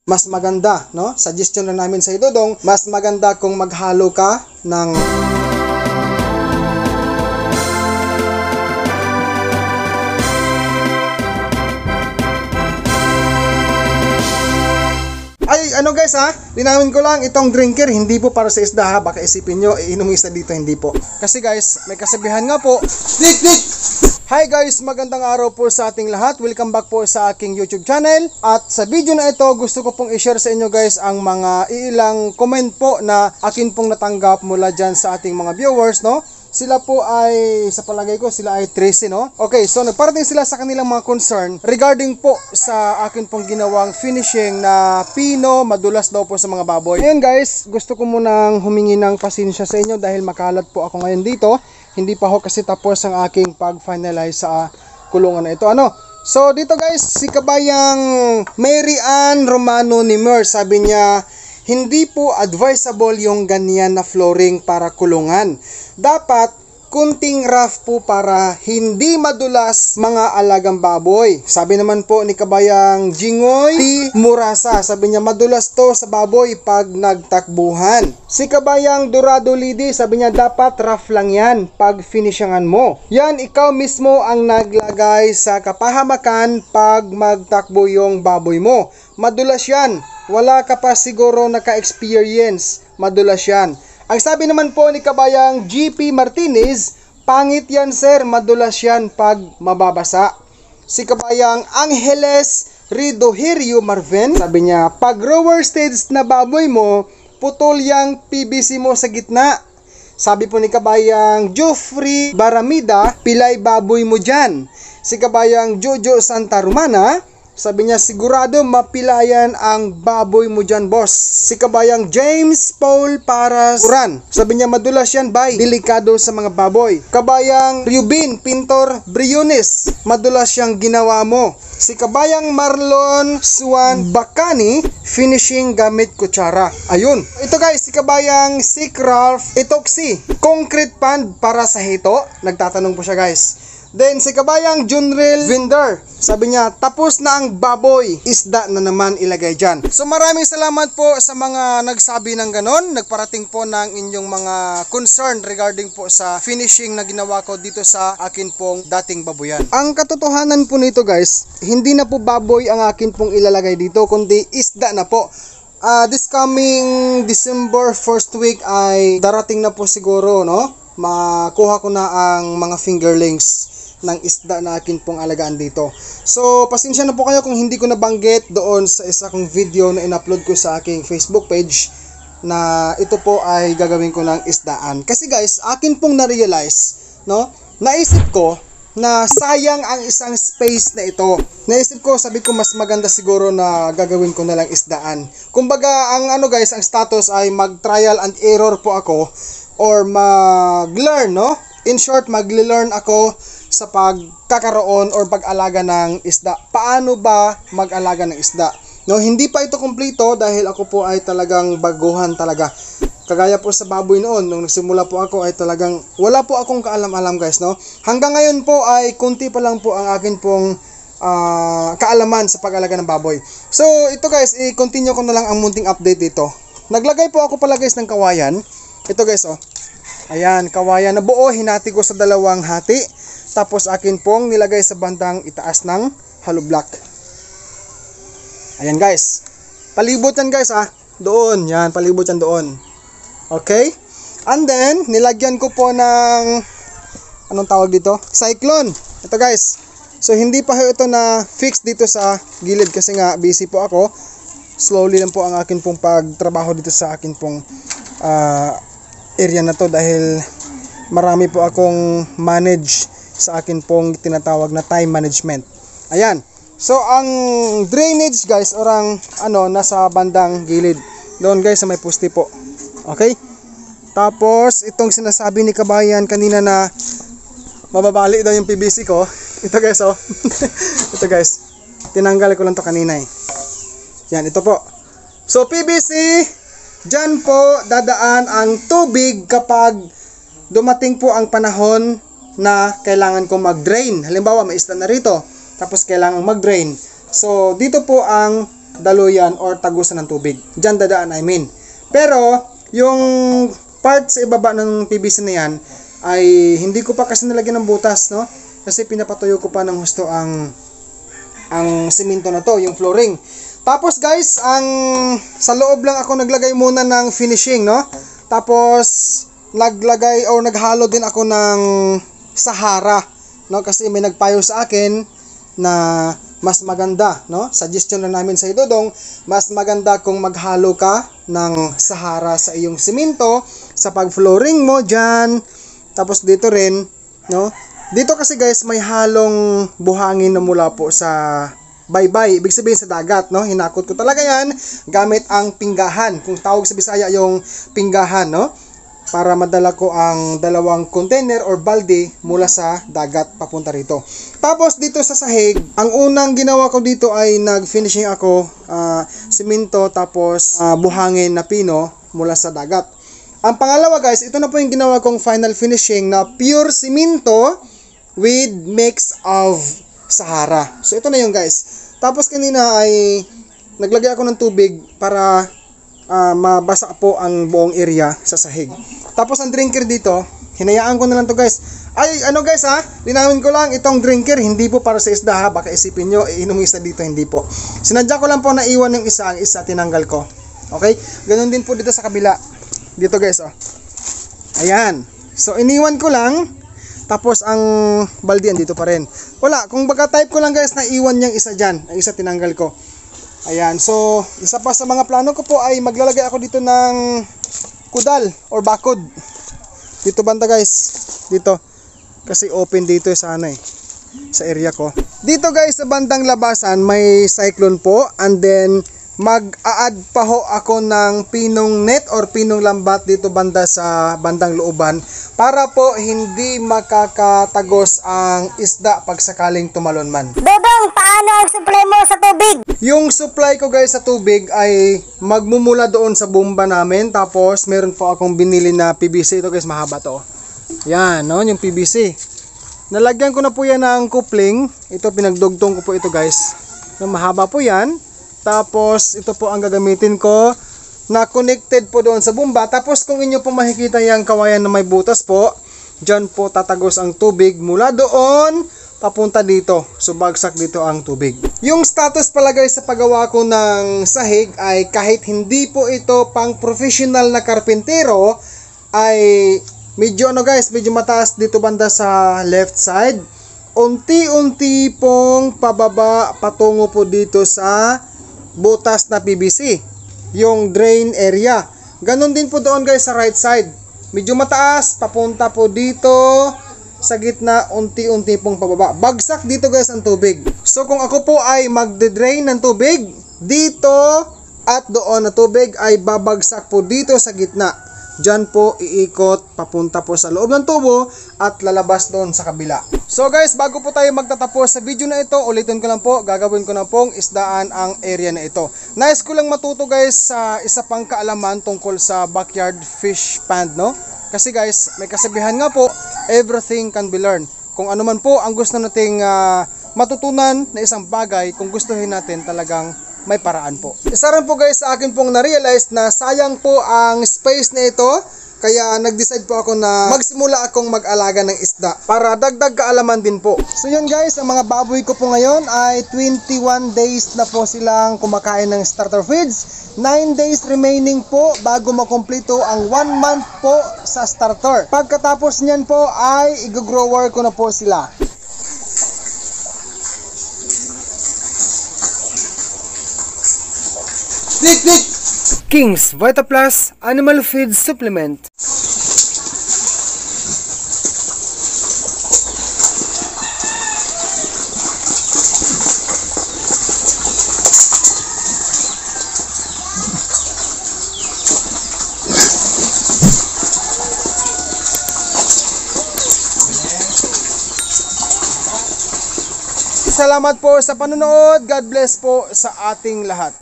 mas maganda, no? Suggestion lang namin sa Dodong, mas maganda kung maghalo ka ng ano guys ha, linawin ko lang, itong drinker hindi po para sa isda ha, baka isipin nyo iinom isda dito, hindi po. Kasi guys, may kasabihan nga po, Nick! Hi guys, magandang araw po sa ating lahat. Welcome back po sa aking YouTube channel. At sa video na ito, gusto ko pong i-share sa inyo guys ang mga ilang comment po na akin pong natanggap mula dyan sa ating mga viewers, no? Sila po ay, sa palagay ko, sila ay 13, no? Okay, so nagparating sila sa kanilang mga concern regarding po sa akin pong ginawang finishing na pino, madulas daw po sa mga baboy. Ngayon guys, gusto ko munang humingi ng pasensya sa inyo dahil makalat po ako ngayon dito. Hindi pa ho kasi tapos ang aking pag-finalize sa kulungan na ito. So dito guys, si kabayang Mary Ann Romano Nimer, sabi niya, hindi po advisable yung ganyan na flooring para kulungan. Dapat kunting rough po para hindi madulas mga alagang baboy. Sabi naman po ni kabayang Jingoy T. Murasa, sabi niya madulas to sa baboy pag nagtakbuhan. Si kabayang Dorado Lidi, sabi niya dapat rough lang yan pag finishangan mo. Yan, ikaw mismo ang naglagay sa kapahamakan pag magtakbo yung baboy mo. Madulas yan. Wala ka pa siguro naka-experience. Madulas yan. Ang sabi naman po ni kabayang GP Martinez, pangit yan sir, madulas yan pag mababasa. Si kabayang Angeles Ridohirio Marvin, sabi niya, pag grower stage na baboy mo, putol yang PVC mo sa gitna. Sabi po ni kabayang Joffrey Baramida, pilay baboy mo dyan. Si kabayang Jojo Santa Romana, sabi niya, sigurado mapilayan ang baboy mo dyan, boss. Si kabayang James Paul Parasuran, sabi niya, madulas yan, bay. Delikado sa mga baboy. Kabayang Rubin Pintor Briones, madulas yung ginawa mo. Si kabayang Marlon Swan Bacani, finishing gamit kutsara. Ayun. Ito guys, si kabayang Sick Ralph Etoxi, concrete pan para sa hito. Nagtatanong po siya guys. Then si kabayang Junril Vinder, sabi niya, tapos na ang baboy, isda na naman ilagay dyan. So maraming salamat po sa mga nagsabi ng ganon, nagparating po ng inyong mga concern regarding po sa finishing na ginawa ko dito sa akin pong dating baboyan. Ang katotohanan po nito guys, hindi na po baboy ang akin pong ilalagay dito, kundi isda na po. This coming December 1st week ay darating na po siguro, no? Makuha ko na ang mga fingerlings ng isda na akin pong alagaan dito. So, pasensya na po kayo kung hindi ko nabanggit doon sa isa kong video na in-upload ko sa aking Facebook page na ito po ay gagawin ko ng isdaan. Kasi guys, akin pong na-realize, no? Naisip ko na sayang ang isang space na ito. Naisip ko, sabi ko mas maganda siguro na gagawin ko na lang isdaan. Kumbaga, ang guys, ang status ay mag-trial and error po ako or mag-learn, no? In short, mag-learn ako sa pagkakaroon or pag-alaga ng isda. Paano ba mag-alaga ng isda? No, hindi pa ito kumpleto dahil ako po ay talagang baguhan talaga. Kagaya po sa baboy noon, nung nagsimula po ako ay talagang wala po akong kaalam-alam guys, no? Hanggang ngayon po ay kunti pa lang po ang akin pong kaalaman sa pag-alaga ng baboy. So, ito guys, i-continue ko na lang ang munting update dito. Naglagay po ako pala guys ng kawayan. Ito guys, oh. Ayan, kawayan na buo, hinati ko sa dalawang hati. Tapos akin pong nilagay sa bandang itaas ng hollow block. Ayan guys. Palibot yan guys Doon, yan, palibot yan doon. Okay? And then, nilagyan ko po ng, anong tawag dito? Cyclone. Ito guys. So, hindi pa ito na fix dito sa gilid kasi nga busy po ako. Slowly lang po ang akin pong pagtrabaho dito sa akin pong area na to dahil marami po akong manage sa akin pong tinatawag na time management. Ayan. So, ang drainage guys, orang nasa bandang gilid. Doon guys, sa may puste po. Okay? Tapos, itong sinasabi ni kabayan kanina na mababali daw yung PVC ko. Ito guys, oh. Ito guys. Tinanggal ko lang to kanina eh. Yan, ito po. So, PVC, dyan po dadaan ang tubig kapag dumating po ang panahon na kailangan ko mag-drain. Halimbawa, may isda na rito, tapos kailangan mag-drain. So, dito po ang daluyan or tagusan ng tubig. Diyan dadaan, I mean. Pero, yung part sa ibaba ng PVC na yan, ay hindi ko pa kasi nilagyan ng butas, no? Kasi pinapatuyo ko pa ng husto ang simento na to, yung flooring. Tapos guys, sa loob lang ako naglagay muna ng finishing, no? Tapos, naglagay o naghalo din ako ng Sahara, no? Kasi may nagpayo sa akin na mas maganda, no? Suggestion na namin sa Dodong, mas maganda kung maghalo ka ng Sahara sa iyong simento sa pag-flooring mo diyan. Tapos dito rin, no? Dito kasi guys, may halong buhangin na mula po sa baybay, ibig sabihin sa dagat, no? Hinakot ko talaga yan gamit ang pinggahan. Kung tawag sa Bisaya yung pinggahan, no? Para madala ko ang dalawang container or balde mula sa dagat papunta rito. Tapos dito sa sahig, ang unang ginawa ko dito ay nag-finishing ako simento tapos buhangin na pino mula sa dagat. Ang pangalawa guys, ito na po yung ginawa kong final finishing na pure simento with mix of Sahara. So ito na yung guys. Tapos kanina ay naglagay ako ng tubig para mabasa po ang buong area sa sahig. Tapos ang drinker dito, hinayaan ko na lang to guys. Ay, ano guys ha, linawin ko lang, itong drinker hindi po para sa isda ha, baka isipin nyo, iinom isda dito, hindi po. Sinadya ko lang po na iwan yung isa, ang isa tinanggal ko. Okay, ganun din po dito sa kabila. Dito guys oh. Ayan, so iniwan ko lang, tapos ang baldian dito pa rin. Wala, kung baga type ko lang guys na iwan yung isa dyan, ang isa tinanggal ko. Ayan, so isa pa sa mga plano ko po ay maglalagay ako dito ng kudal or bakod. Dito banda guys, dito. Kasi open dito sa sa area ko. Dito guys sa bandang labasan may cyclone po, and then mag-a-add pa ho ako ng pinong net or pinong lambat dito banda sa bandang looban para po hindi makakatagos ang isda pag sakaling tumalon man. Dodong, paano ang supply mo sa tubig? Yung supply ko guys sa tubig ay magmumula doon sa bomba namin, tapos meron po akong binili na PVC. Ito guys, mahaba to. Yan, no, yung PVC. Nalagyan ko na po yan ng coupling. Ito pinagdugtong ko po ito guys. Mahaba po yan. Tapos ito po ang gagamitin ko na connected po doon sa bomba. Tapos kung inyo po makikita yung kawayan na may butas po, dyan po tatagos ang tubig mula doon papunta dito. So bagsak dito ang tubig. Yung status pala guys sa paggawa ko ng sahig ay kahit hindi po ito pang professional na karpentero, ay medyo guys, medyo mataas dito banda sa left side. Unti-unti pong pababa patungo po dito sa butas na PVC, yung drain area. Ganon din po doon guys sa right side. Medyo mataas, papunta po dito sa gitna, unti-unti pong pababa. Bagsak dito guys ang tubig. So kung ako po ay magde-drain ng tubig, dito at doon na tubig ay babagsak po dito sa gitna. Diyan po iikot papunta po sa loob ng tubo at lalabas doon sa kabila. So guys, bago po tayo magtatapos sa video na ito, ulitin ko lang po, gagawin ko na pong isdaan ang area na ito. Nais ko lang matuto guys sa isa pang kaalaman tungkol sa backyard fish pond, no? Kasi guys, may kasabihan nga po, everything can be learned. Kung ano man po ang gusto nating matutunan na isang bagay, kung gustuhin natin talagang may paraan po. Isa rin po guys sa akin pong na-realize na sayang po ang space na ito, kaya nag-decide po ako na magsimula akong mag-alaga ng isda para dagdag kaalaman din po. So yun guys, ang mga baboy ko po ngayon ay 21 days na po silang kumakain ng starter feeds. 9 days remaining po bago makumpleto ang 1 month po sa starter. Pagkatapos niyan po ay i-grower ko na po sila. King's Vita Plus Animal Feed Supplement. Salamat po sa panonood. God bless po sa ating lahat.